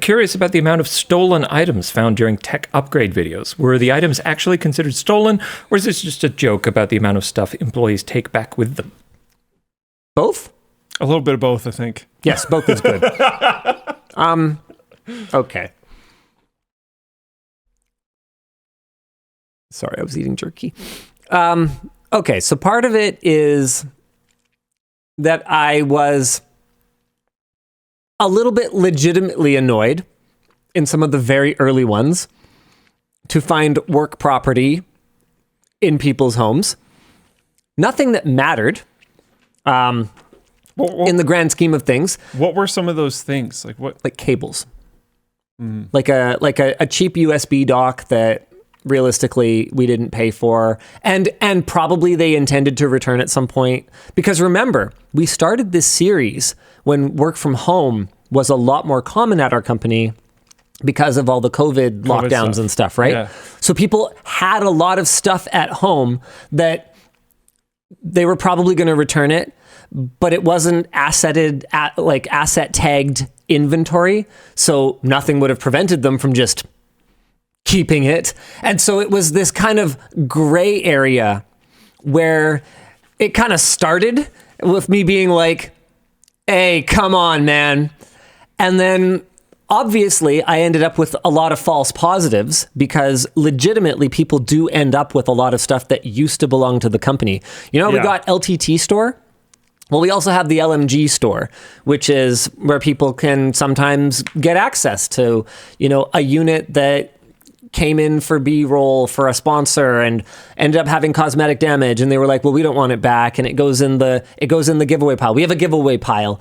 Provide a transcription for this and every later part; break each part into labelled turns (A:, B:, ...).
A: curious about the amount of stolen items found during tech upgrade videos. Were the items actually considered stolen, or is this just a joke about the amount of stuff employees take back with them?
B: Both?
C: A little bit of both, I think.
B: Yes, both is good. Okay. Sorry, I was eating jerky. Okay, so part of it is that I was a little bit legitimately annoyed in some of the very early ones to find work property in people's homes. Nothing that mattered in the grand scheme of things.
C: What were some of those things? Like what?
B: Like cables. Like a cheap USB dock that realistically we didn't pay for, and probably they intended to return at some point, because remember, we started this series when work from home was a lot more common at our company because of all the COVID lockdowns stuff. And stuff, right?
C: Yeah.
B: So people had a lot of stuff at home that they were probably going to return it, but it wasn't asset tagged inventory, so nothing would have prevented them from just keeping it. And so it was this kind of gray area where it kind of started with me being like, hey, come on, man. And then obviously I ended up with a lot of false positives, because legitimately people do end up with a lot of stuff that used to belong to the company. We got LTT store. Well, we also have the LMG store, which is where people can sometimes get access to, a unit that came in for B-roll for a sponsor and ended up having cosmetic damage, and they were like, well, we don't want it back, and it goes in the giveaway pile. We have a giveaway pile.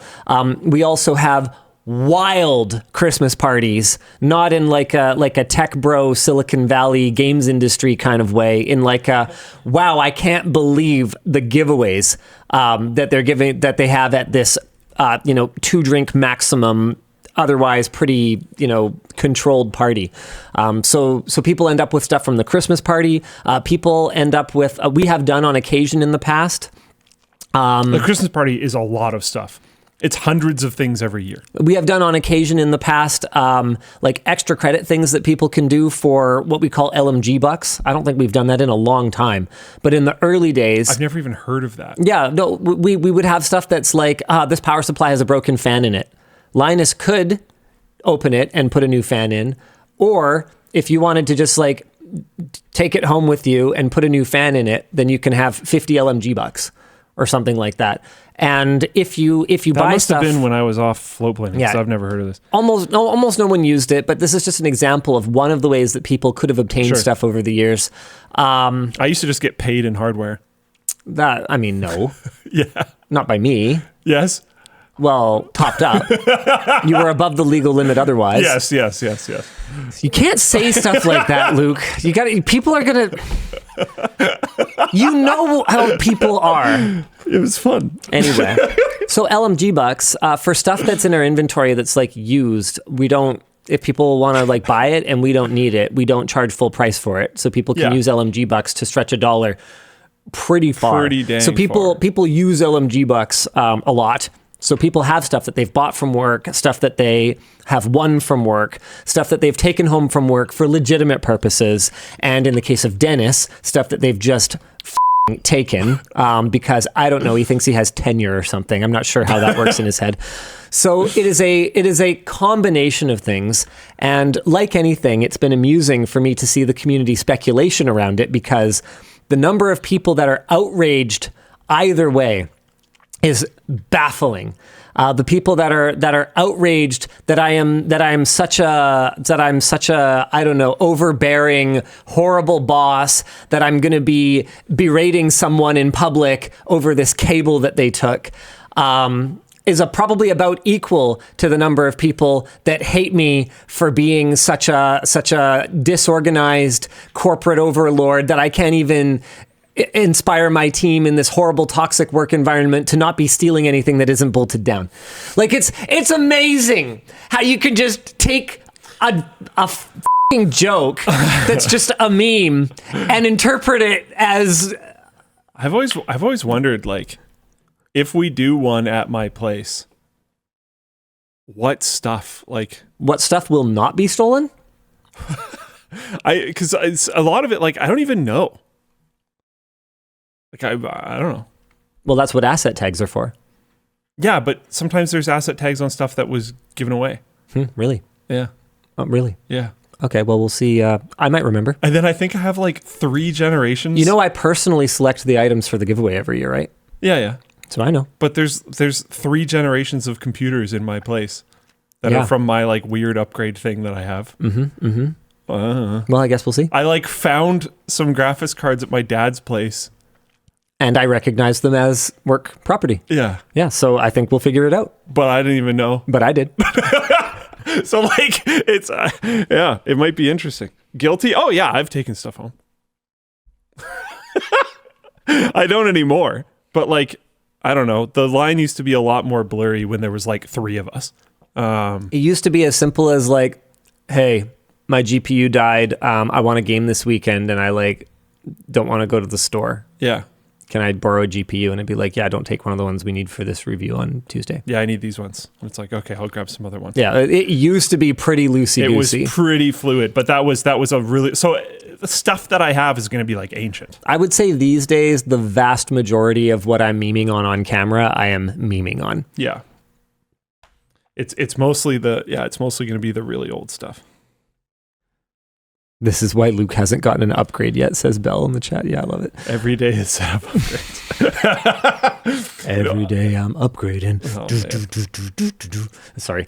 B: We also have wild Christmas parties, not in like a tech bro Silicon Valley games industry kind of way, in like a, wow, I can't believe the giveaways that they're giving, that they have at this 2-drink maximum, otherwise pretty, controlled party. So people end up with stuff from the Christmas party. People end up with, we have done on occasion in the past.
C: The Christmas party is a lot of stuff. It's hundreds of things every year.
B: We have done on occasion in the past, like extra credit things that people can do for what we call LMG bucks. I don't think we've done that in a long time, but in the early days,
C: I've never even heard of that.
B: Yeah, no, we would have stuff that's like, this power supply has a broken fan in it. Linus could open it and put a new fan in, or if you wanted to just like take it home with you and put a new fan in it, then you can have 50 LMG bucks or something like that. And if you
C: that
B: buy
C: must
B: stuff,
C: have been when I was off float planning,
B: Yeah.
C: so I've never heard of this.
B: almost no one used it, but this is just an example of one of the ways that people could have obtained
C: Sure.
B: stuff over the years.
C: I used to just get paid in hardware.
B: No,
C: Yeah.
B: not by me.
C: Yes.
B: Well, topped up. You were above the legal limit otherwise.
C: Yes.
B: You can't say stuff like that, Luke. People are gonna, how people are.
A: It was fun.
B: Anyway, so LMG bucks, for stuff that's in our inventory that's like used, we don't, if people want to like buy it and we don't need it, we don't charge full price for it. So people can
C: Yeah.
B: use LMG bucks to stretch $1 pretty far.
C: Pretty dang
B: so
C: far.
B: people use LMG bucks a lot. So people have stuff that they've bought from work, stuff that they have won from work, stuff that they've taken home from work for legitimate purposes. And in the case of Dennis, stuff that they've just taken because, I don't know, he thinks he has tenure or something. I'm not sure how that works in his head. So it is a combination of things. And like anything, it's been amusing for me to see the community speculation around it, because the number of people that are outraged either way is baffling. The people that are outraged that I'm such a I don't know, overbearing, horrible boss, that I'm going to be berating someone in public over this cable that they took, is probably about equal to the number of people that hate me for being such a disorganized corporate overlord that I can't even inspire my team in this horrible toxic work environment to not be stealing anything that isn't bolted down. Like, it's amazing how you can just take a f***ing joke that's just a meme and interpret it as...
C: I've always wondered, like, if we do one at my place, what stuff, like...
B: What stuff will not be stolen?
C: Because a lot of it, like, I don't even know. Like, I don't know.
B: Well, that's what asset tags are for.
C: Yeah, but sometimes there's asset tags on stuff that was given away.
B: Really?
C: Yeah.
B: Oh, really?
C: Yeah.
B: Okay, well, we'll see. I might remember.
C: And then I think I have like 3 generations.
B: You know, I personally select the items for the giveaway every year, right?
C: Yeah.
B: So I know.
C: But there's 3 generations of computers in my place that are from my like weird upgrade thing that I have.
B: Well, I guess we'll see.
C: I like found some graphics cards at my dad's place.
B: And I recognize them as work property.
C: Yeah.
B: Yeah, so I think we'll figure it out.
C: But I didn't even know.
B: But I did.
C: So like it's it might be interesting. Guilty? Oh yeah, I've taken stuff home. I don't anymore. But like, I don't know. The line used to be a lot more blurry when there was like 3 of us.
B: It used to be as simple as like, hey, my GPU died. I want a game this weekend and I like don't want to go to the store.
C: Yeah.
B: Can I borrow a GPU? And it'd be like, yeah, don't take one of the ones we need for this review on Tuesday.
C: Yeah, I need these ones. And it's like, okay, I'll grab some other ones.
B: Yeah, it used to be pretty loosey-goosey.
C: It was pretty fluid, but that was a really... So the stuff that I have is going to be like ancient.
B: I would say these days, the vast majority of what I'm memeing on camera, I am memeing on.
C: Yeah. It's mostly it's mostly going to be the really old stuff.
B: This is why Luke hasn't gotten an upgrade yet, says Bell in the chat. Yeah, I love it.
C: Every day is set up upgrades.
B: Every day I'm upgrading.
C: Oh,
B: Sorry.